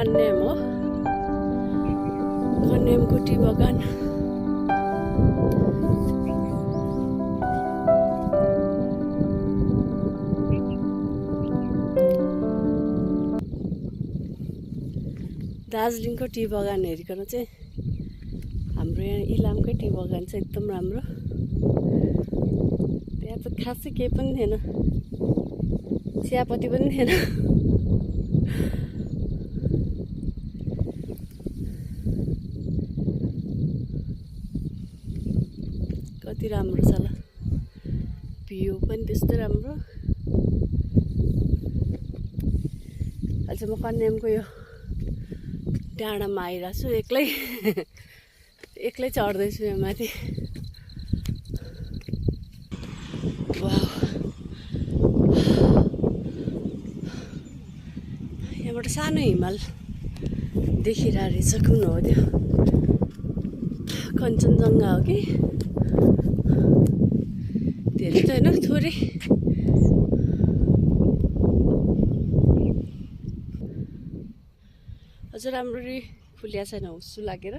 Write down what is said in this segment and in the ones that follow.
कन्याम हो, कन्यामको टी बगान। दार्जिलिङको टी बगान हेरिकन चाहिँ हाम्रो यहाँ इलामकै टी बगान चाहिँ एकदम राम्रो। त्यहाँ त खासै केही पनि थिएन, चियापत्ती पनि थिएन। कति राम्रो छ ल, भ्यू पनि त्यस्तै राम्रो। अहिले चाहिँ म कन्यामको यो डाँडामा आइरहेको छु, एक्लै चढ्दैछु यहाँ माथि। वाह, यहाँबाट सानो हिमाल देखिरहेको रहेछ। कुन हो त्यो? कञ्चनजङ्घा हो कि? धेरै त होइन, थोरै। अझ राम्ररी फुलिया छैन, हुस्सु लागेर।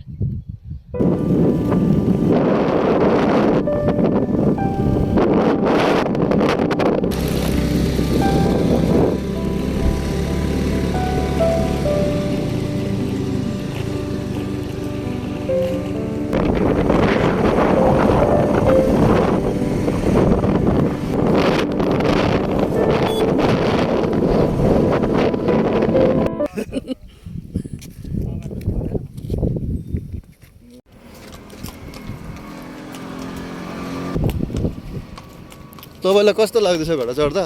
तपाईँलाई कस्तो लाग्दैछ घोडा चढ्दा?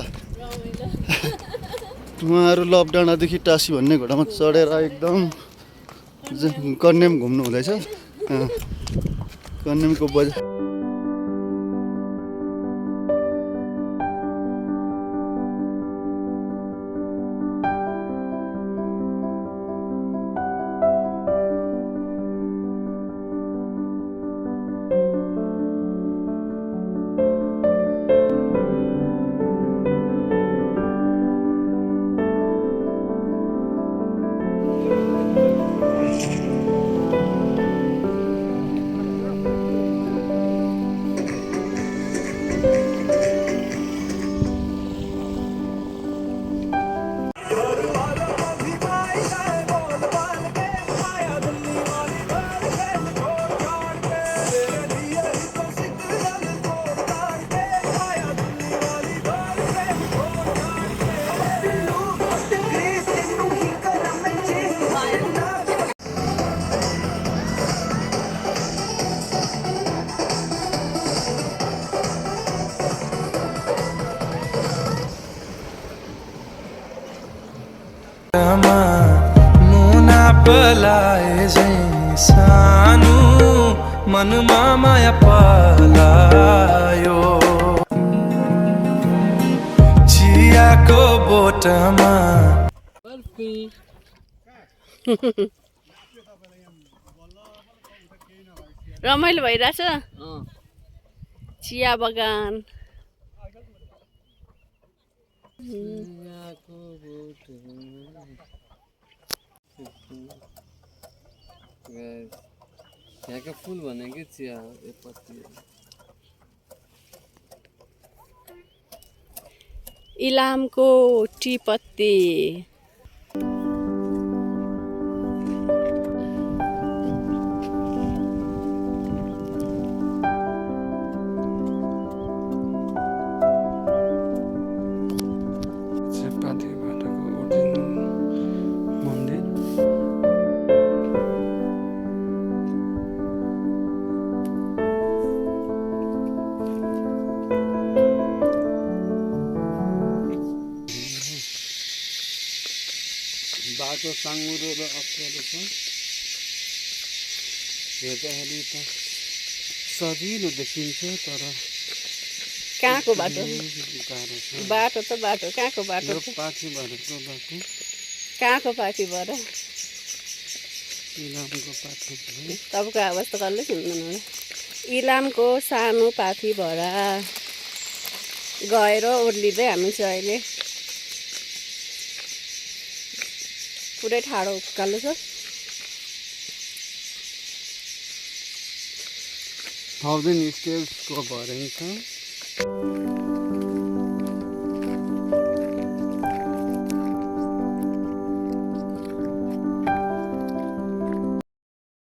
उहाँहरू लपडाँडादेखि टासी भन्ने घोडामा चढेर एकदम कन्याम घुम्नु हुँदैछ। कन्यामको बजार मुना पलाए सानु मनमा माया पलायो चियाको बोटमा। रमाइलो भइरहेछ। चिया बगान। यहाँका फुल भनेकै चिया हो, पत्ती। इलामको टी पत्ती। बाटो साङ्गुरो र अप्ठ्यारो छ, हेर्दाखेरि त सजिलो देखिन्छ तर कहाँको बाटो? गाह्रो छ। बाटो त बाटो, कहाँको बाटो? पाठीभरको बाटो, कहाँको पाठीभर? इलामको पाठीभर। तपाईँको आवाज त कसले सुन्दैन होला। इलामको सानो पाठीभर गएर ओर्लिँदै हामी चाहिँ अहिले पुरै ठाडो उकालो छ। 1000 स्टेप्सको भर्याङ छ।